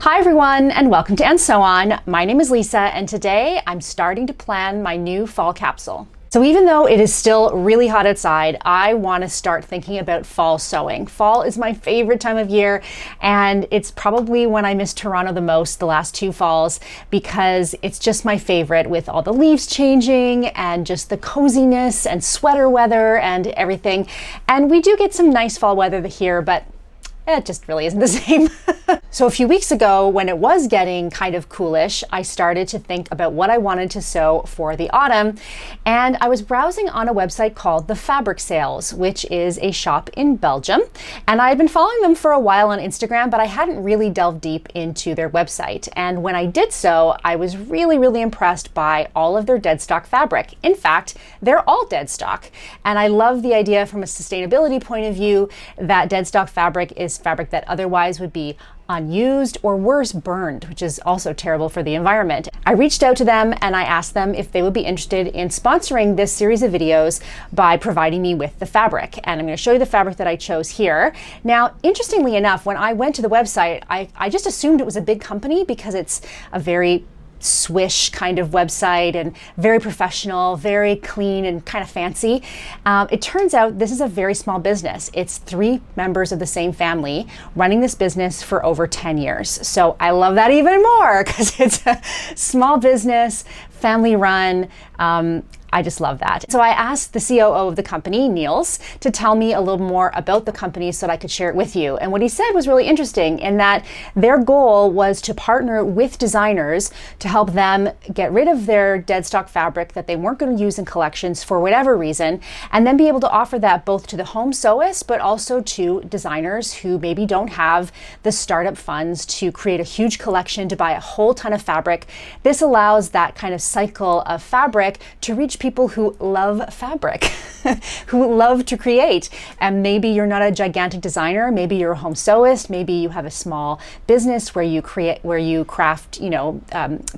Hi everyone, and welcome to And So On. My name is Lisa, and today I'm starting to plan my new fall capsule. So even though it is still really hot outside, I want to start thinking about fall sewing. Fall is my favorite time of year, and it's probably when I miss Toronto the most the last two falls, because it's just my favorite with all the leaves changing and just the coziness and sweater weather and everything. And we do get some nice fall weather here, but it just really isn't the same. So a few weeks ago, when it was getting kind of coolish, I started to think about what I wanted to sew for the autumn. And I was browsing on a website called The Fabric Sales, which is a shop in Belgium. And I had been following them for a while on Instagram, but I hadn't really delved deep into their website. And when I did so, I was really impressed by all of their dead stock fabric. In fact, they're all dead stock. And I love the idea from a sustainability point of view that dead stock fabric is fabric that otherwise would be unused or worse, burned, which is also terrible for the environment. I reached out to them and I asked them if they would be interested in sponsoring this series of videos by providing me with the fabric. And I'm going to show you the fabric that I chose here. Now, interestingly enough, when I went to the website, I just assumed it was a big company because it's a very swish kind of website and very professional, very clean and kind of fancy. It turns out this is a very small business. It's 3 members of the same family running this business for over 10 years. So I love that even more because it's a small business, family run. I just love that. So I asked the COO of the company, Niels, to tell me a little more about the company so that I could share it with you. And what he said was really interesting in that their goal was to partner with designers to help them get rid of their dead stock fabric that they weren't going to use in collections for whatever reason, and then be able to offer that both to the home sewist, but also to designers who maybe don't have the startup funds to create a huge collection to buy a whole ton of fabric. This allows that kind of cycle of fabric to reach people who love fabric, who love to create. And maybe you're not a gigantic designer, maybe you're a home sewist, maybe you have a small business where you craft,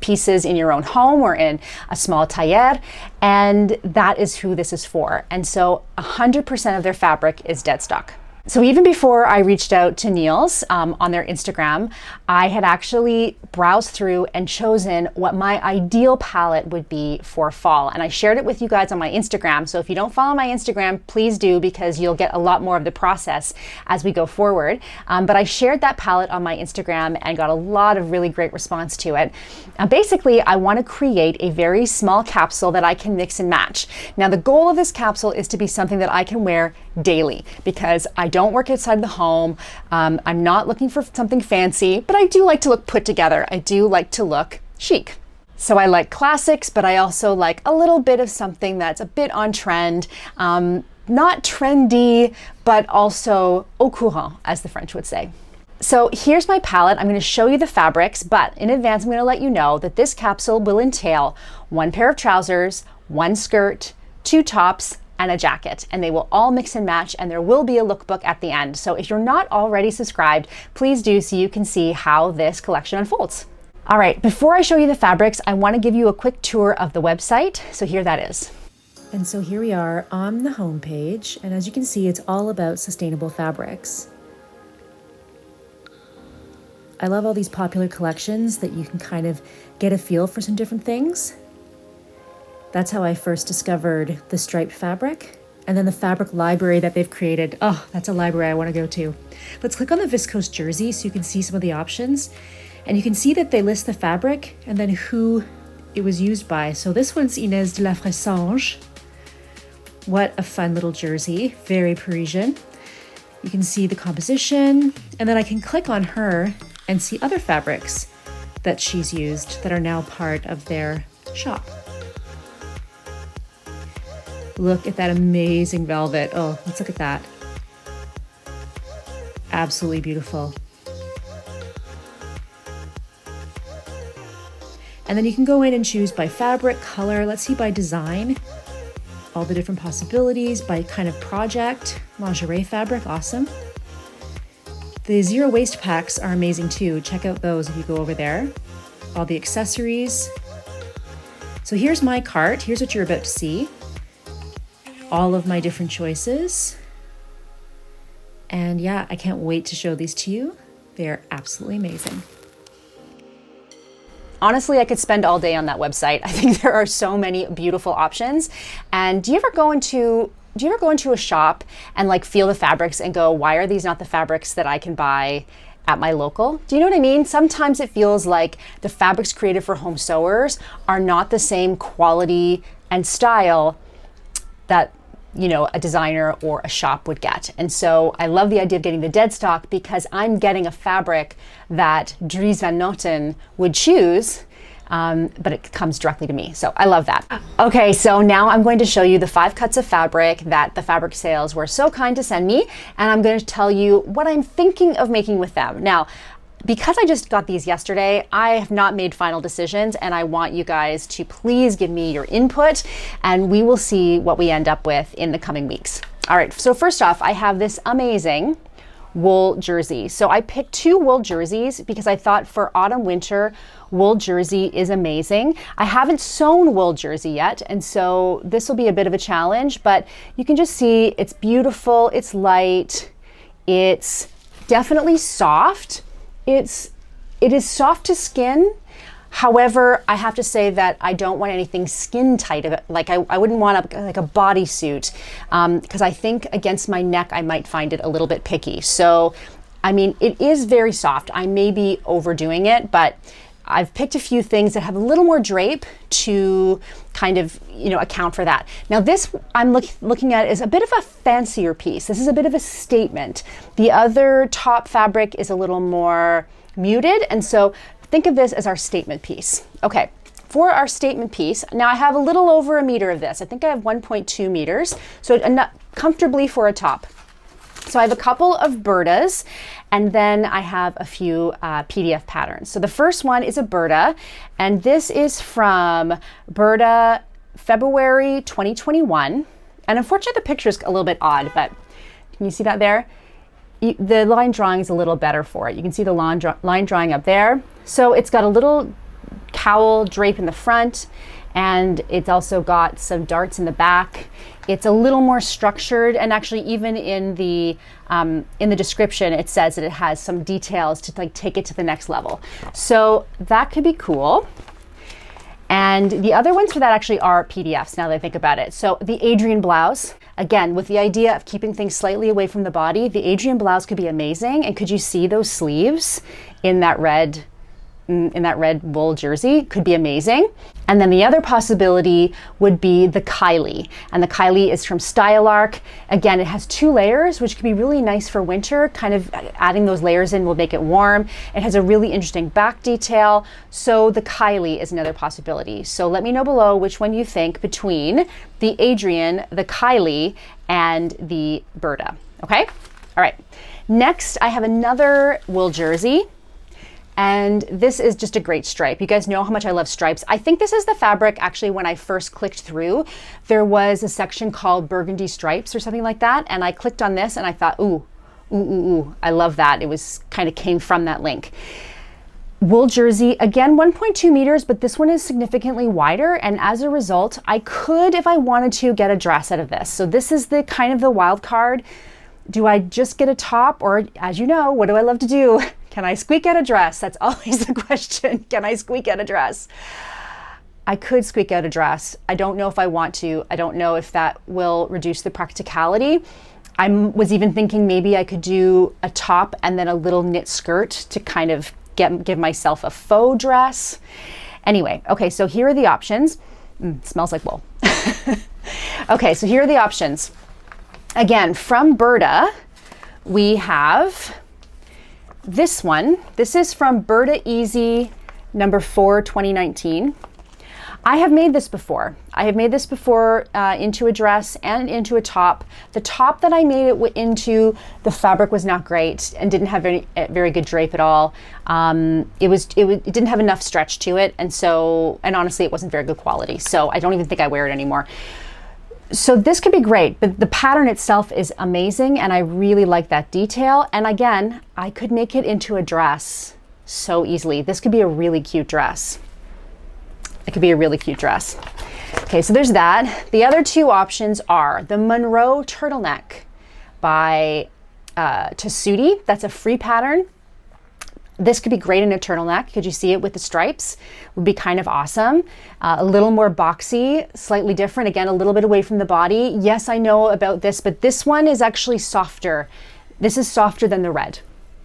pieces in your own home or in a small tailleur, and that is who this is for. And so 100% of their fabric is dead stock. So even before I reached out to Niels on their Instagram, I had actually browsed through and chosen what my ideal palette would be for fall. And I shared it with you guys on my Instagram. So if you don't follow my Instagram, please do, because you'll get a lot more of the process as we go forward. But I shared that palette on my Instagram and got a lot of really great response to it. Basically, I want to create a very small capsule that I can mix and match. Now, the goal of this capsule is to be something that I can wear daily, because I don't work outside the home. I'm not looking for something fancy, but I do like to look put together. I do like to look chic. So I like classics, but I also like a little bit of something that's a bit on trend, not trendy, but also au courant, as the French would say. So here's my palette. I'm going to show you the fabrics, but in advance I'm going to let you know that this capsule will entail 1 pair of trousers, 1 skirt, 2 tops, and a jacket, and they will all mix and match, and there will be a lookbook at the end. So if you're not already subscribed, please do, so you can see how this collection unfolds. All right, before I show you the fabrics, I want to give you a quick tour of the website. So here that is. And so here we are on the home page, and as you can see, it's all about sustainable fabrics. I love all these popular collections that you can kind of get a feel for some different things. That's how I first discovered the striped fabric, and then the fabric library that they've created. Oh, that's a library I want to go to. Let's click on the viscose jersey so you can see some of the options. And you can see that they list the fabric and then who it was used by. So this one's Inès de la Fressange. What a fun little jersey, very Parisian. You can see the composition, and then I can click on her and see other fabrics that she's used that are now part of their shop. Look at that amazing velvet. Oh, let's look at that. Absolutely beautiful. And then you can go in and choose by fabric, color, let's see, by design, all the different possibilities, by kind of project, lingerie fabric, awesome. The zero waste packs are amazing too. Check out those if you go over there. All the accessories. So here's my cart. Here's what you're about to see. All of my different choices. And yeah, I can't wait to show these to you. They're absolutely amazing. Honestly, I could spend all day on that website. I think there are so many beautiful options. And do you ever go into a shop and like feel the fabrics and go, why are these not the fabrics that I can buy at my local? Do you know what I mean? Sometimes it feels like the fabrics created for home sewers are not the same quality and style that, you know, a designer or a shop would get. And so I love the idea of getting the dead stock because I'm getting a fabric that Dries Van Noten would choose, but it comes directly to me. So I love that. Okay, so now I'm going to show you the 5 cuts of fabric that the fabric sales were so kind to send me, and I'm going to tell you what I'm thinking of making with them. Now, because I just got these yesterday, I have not made final decisions, and I want you guys to please give me your input, and we will see what we end up with in the coming weeks. All right, so first off, I have this amazing wool jersey. So I picked 2 wool jerseys because I thought for autumn winter, wool jersey is amazing. I haven't sewn wool jersey yet, and so this will be a bit of a challenge, but you can just see it's beautiful, it's light, it's definitely soft. It is soft to skin. However, I have to say that I don't want anything skin tight. Like I wouldn't want like a bodysuit because I think against my neck I might find it a little bit picky. So, I mean, it is very soft. I may be overdoing it, but I've picked a few things that have a little more drape to kind of, you know, account for that. Now this I'm looking at is a bit of a fancier piece. This is a bit of a statement. The other top fabric is a little more muted, and so think of this as our statement piece. Okay, for our statement piece, now I have a little over 1 meter of this. I think I have 1.2 meters, so enough comfortably for a top. So I have a couple of Burdas, and then I have a few PDF patterns. So the first one is a Burda, and this is from Burda February 2021. And unfortunately the picture is a little bit odd, but can you see that there? The line drawing is a little better for it. You can see the line drawing up there. So it's got a little cowl drape in the front, and it's also got some darts in the back. It's a little more structured, and actually even in the description it says that it has some details to like take it to the next level. So that could be cool. And the other ones for that actually are PDFs now that I think about it. So the Adrian blouse, again, with the idea of keeping things slightly away from the body, the Adrian blouse could be amazing. And could you see those sleeves in that red wool jersey? Could be amazing. And then the other possibility would be the Kylie. And the Kylie is from Stylark. Again, it has 2 layers, which could be really nice for winter. Kind of adding those layers in will make it warm. It has a really interesting back detail. So the Kylie is another possibility. So let me know below which one you think between the Adrian, the Kylie, and the Burda. Okay? All right. Next, I have another wool jersey. And this is just a great stripe. You guys know how much I love stripes. I think this is the fabric, actually, when I first clicked through, there was a section called Burgundy Stripes or something like that. And I clicked on this and I thought, ooh, I love that. It was kind of came from that link. Wool jersey, again, 1.2 meters, but this one is significantly wider. And as a result, I could, if I wanted to, get a dress out of this. So this is the kind of the wild card. Do I just get a top, or as you know, what do I love to do? Can I squeak out a dress? That's always the question. Can I squeak out a dress? I could squeak out a dress. I don't know if I want to. I don't know if that will reduce the practicality. I was even thinking maybe I could do a top and then a little knit skirt to kind of give myself a faux dress. Anyway, okay, so here are the options. Smells like wool. Okay, so here are the options. Again, from Burda, we have this one. This is from Burda Easy number 4, 2019. I have made this before. I have made this before into a dress and into a top. The top that I made it into, the fabric was not great and didn't have very good drape at all. It didn't have enough stretch to it, and honestly, it wasn't very good quality. So I don't even think I wear it anymore. So this could be great, but the pattern itself is amazing, and I really like that detail. And again, I could make it into a dress so easily. This could be a really cute dress. It could be a really cute dress. Okay, so there's that. The other 2 options are the Monroe Turtleneck by Tessuti. That's a free pattern. This could be great in a turtleneck. Could you see it with the stripes? Would be kind of awesome. A little more boxy, slightly different. Again, a little bit away from the body. Yes, I know about this, but this one is actually softer. This is softer than the red.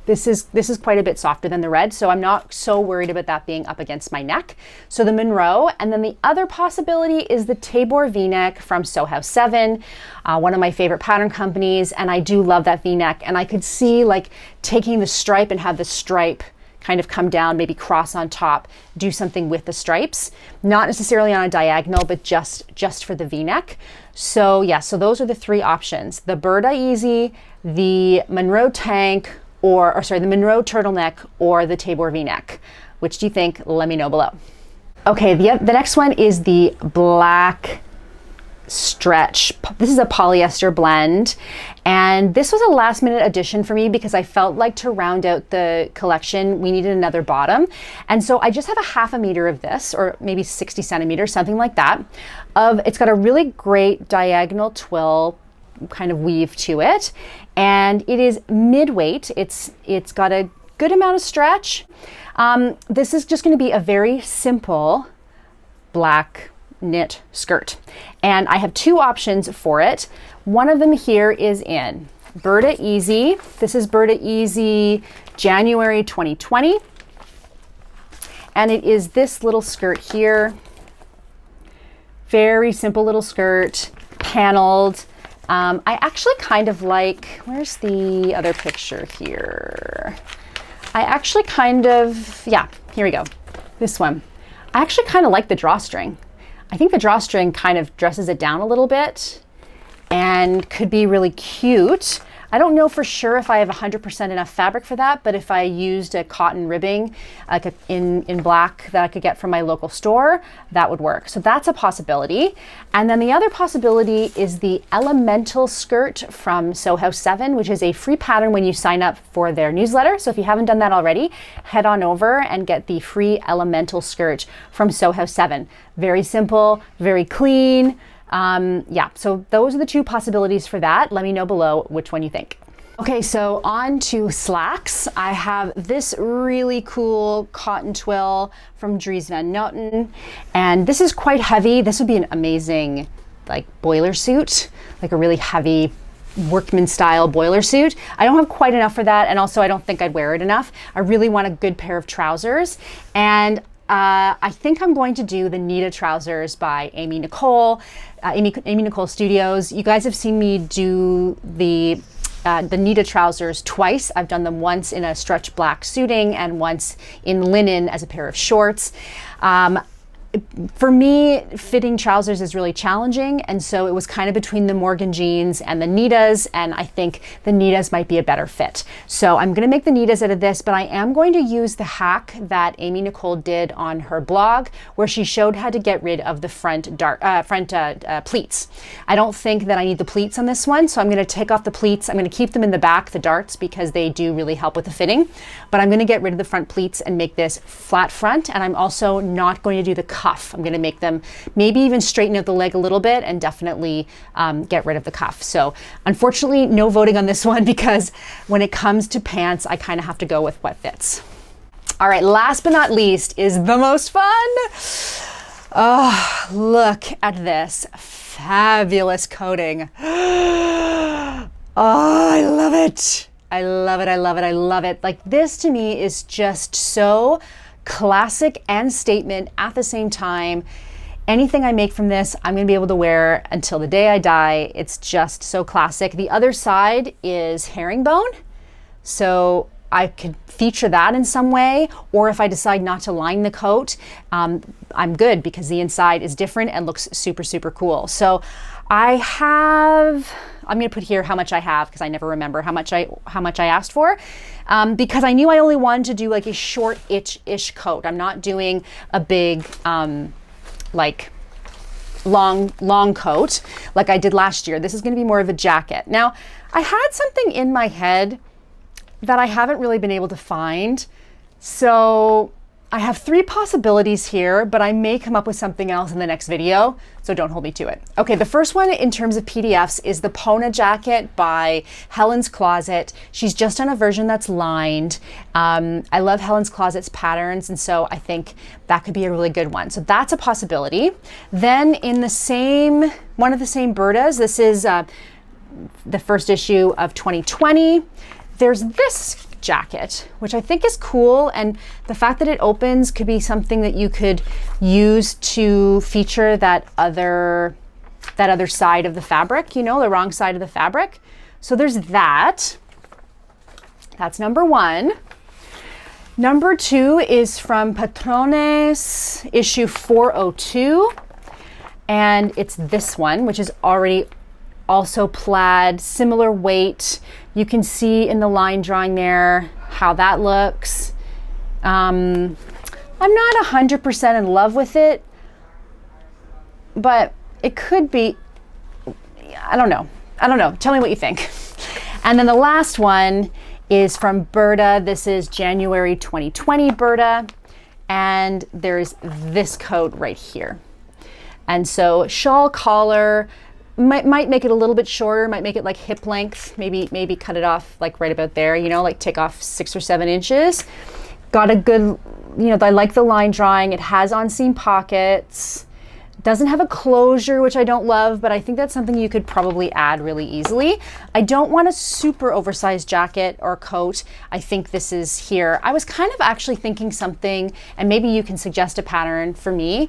This is quite a bit softer than the red, so I'm not so worried about that being up against my neck. So the Monroe, and then the other possibility is the Tabor V-neck from Sew House 7, one of my favorite pattern companies, and I do love that V-neck. And I could see like taking the stripe and have the stripe kind of come down, maybe cross on top, do something with the stripes, not necessarily on a diagonal, but just for the V-neck. So yeah, so those are the three options: the Burda Easy, the Monroe tank, or sorry, the Monroe turtleneck, or the Tabor V-neck. Which do you think? Let me know below. Okay, the next one is the black stretch. This is a polyester blend, and this was a last minute addition for me because I felt like to round out the collection we needed another bottom, and so I just have a 1/2 meter of this, or maybe 60 centimeters, something like that. It's got a really great diagonal twill kind of weave to it, and it is mid-weight. It's got a good amount of stretch. This is just going to be a very simple black knit skirt, and I have two options for it. One of them here is in Burda Easy. This is Burda Easy January 2020, and it is this little skirt here. Very simple little skirt, paneled. I actually kind of like, where's the other picture here? I actually kind of, yeah, here we go. This one. I actually kind of like the drawstring. I think the drawstring kind of dresses it down a little bit and could be really cute. I don't know for sure if I have 100% enough fabric for that, but if I used a cotton ribbing like in black that I could get from my local store, that would work. So that's a possibility. And then the other possibility is the Elemental skirt from Sew House 7, which is a free pattern when you sign up for their newsletter. So if you haven't done that already, head on over and get the free Elemental skirt from Sew House 7. Very simple, very clean. Yeah, so those are the two possibilities for that. Let me know below which one you think. Okay, so on to slacks. I have this really cool cotton twill from Dries Van Noten, and this is quite heavy. This would be an amazing like boiler suit, like a really heavy workman style boiler suit. I don't have quite enough for that, and also I don't think I'd wear it enough. I really want a good pair of trousers, and I think I'm going to do the Nita trousers by Amy Nicole Studios. You guys have seen me do the Nita trousers twice. I've done them once in a stretch black suiting and once in linen as a pair of shorts. For me, fitting trousers is really challenging, and so it was kind of between the Morgan jeans and the Nitas, and I think the Nitas might be a better fit. So I'm going to make the Nitas out of this, but I am going to use the hack that Amy Nicole did on her blog, where she showed how to get rid of the front pleats. I don't think that I need the pleats on this one, so I'm going to take off the pleats. I'm going to keep them in the back, the darts, because they do really help with the fitting, but I'm going to get rid of the front pleats and make this flat front, and I'm also not going to do the cuff. I'm going to make them maybe even straighten out the leg a little bit and definitely get rid of the cuff. So unfortunately, no voting on this one because when it comes to pants, I kind of have to go with what fits. All right, last but not least is the most fun. Oh, look at this fabulous coating. Oh, I love it. I love it. I love it. I love it. Like, this to me is just so classic and statement at the same time. Anything I make from this, I'm going to be able to wear until the day I die. It's just so classic. The other side is herringbone, so I could feature that in some way, or if I decide not to line the coat, I'm good because the inside is different and looks super, super cool. So I'm going to put here how much I have because I never remember how much I asked for, because I knew I only wanted to do like a short-ish coat. I'm not doing a big like long coat like I did last year. This is going to be more of a jacket. Now, I had something in my head that I haven't really been able to find, so I have 3 possibilities here, but I may come up with something else in the next video, so don't hold me to it. Okay, the first one in terms of PDFs is the Pona jacket by Helen's Closet. She's just done a version that's lined. I love Helen's Closet's patterns, and so I think that could be a really good one. So that's a possibility. Then in the same, one of the same Bertas, this is the first issue of 2020. There's this jacket, which I think is cool, and the fact that it opens could be something that you could use to feature that other side of the fabric, you know, the wrong side of the fabric. So there's that. That's number 1. Number 2 is from Patrones issue 402, and it's this one, which is already also plaid, similar weight. You can see in the line drawing there how that looks. I'm not 100% in love with it, but it could be, I don't know. Tell me what you think. And then the last one is from Berta. This is January 2020 Berta, and there's this coat right here. And so shawl collar, might make it a little bit shorter, might make it like hip length, maybe cut it off like right about there, you know, like take off 6 or 7 inches. Got a good, you know, I like the line drawing. It has on-seam pockets. Doesn't have a closure, which I don't love, but I think that's something you could probably add really easily. I don't want a super oversized jacket or coat. I think this is here. I was kind of actually thinking something, and maybe you can suggest a pattern for me,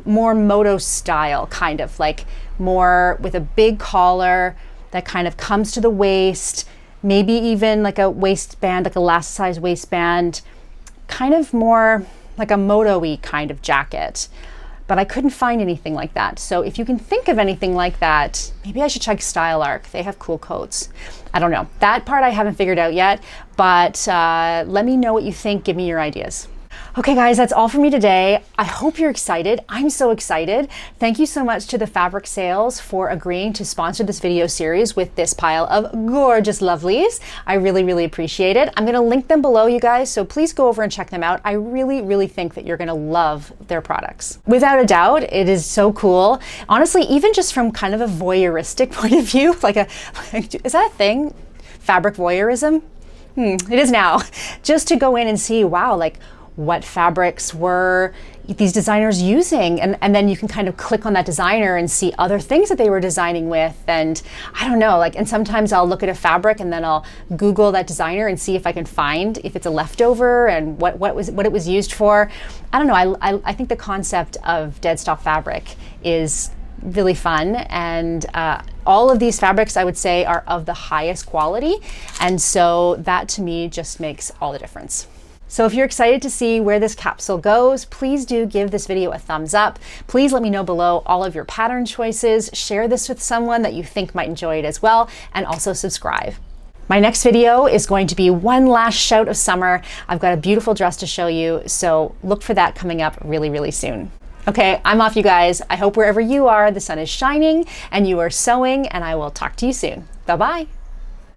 more moto style, kind of like more with a big collar that kind of comes to the waist, maybe even like a waistband, like a elasticized waistband, kind of more like a moto-y kind of jacket. But I couldn't find anything like that. So if you can think of anything like that, maybe I should check Style Arc. They have cool coats. I don't know. That part I haven't figured out yet, but let me know what you think. Give me your ideas. Okay guys, that's all for me today. I hope you're excited. I'm so excited. Thank you so much to the Fabric Sales for agreeing to sponsor this video series with this pile of gorgeous lovelies. I really appreciate it. I'm gonna link them below, you guys, so please go over and check them out. I really think that you're gonna love their products. Without a doubt, it is so cool. Honestly, even just from kind of a voyeuristic point of view, is that a thing? Fabric voyeurism? It is now. Just to go in and see, wow, like, what fabrics were these designers using, and then you can kind of click on that designer and see other things that they were designing with. And I don't know, like, and sometimes I'll look at a fabric and then I'll Google that designer and see if I can find if it's a leftover and what it was used for. I don't know, I think the concept of dead stock fabric is really fun, and all of these fabrics I would say are of the highest quality, and so that to me just makes all the difference. So if you're excited to see where this capsule goes, please do give this video a thumbs up. Please let me know below all of your pattern choices. Share this with someone that you think might enjoy it as well, and also subscribe. My next video is going to be one last shout of summer. I've got a beautiful dress to show you, so look for that coming up really soon. Okay, I'm off, you guys. I hope wherever you are, the sun is shining and you are sewing, and I will talk to you soon. Bye-bye.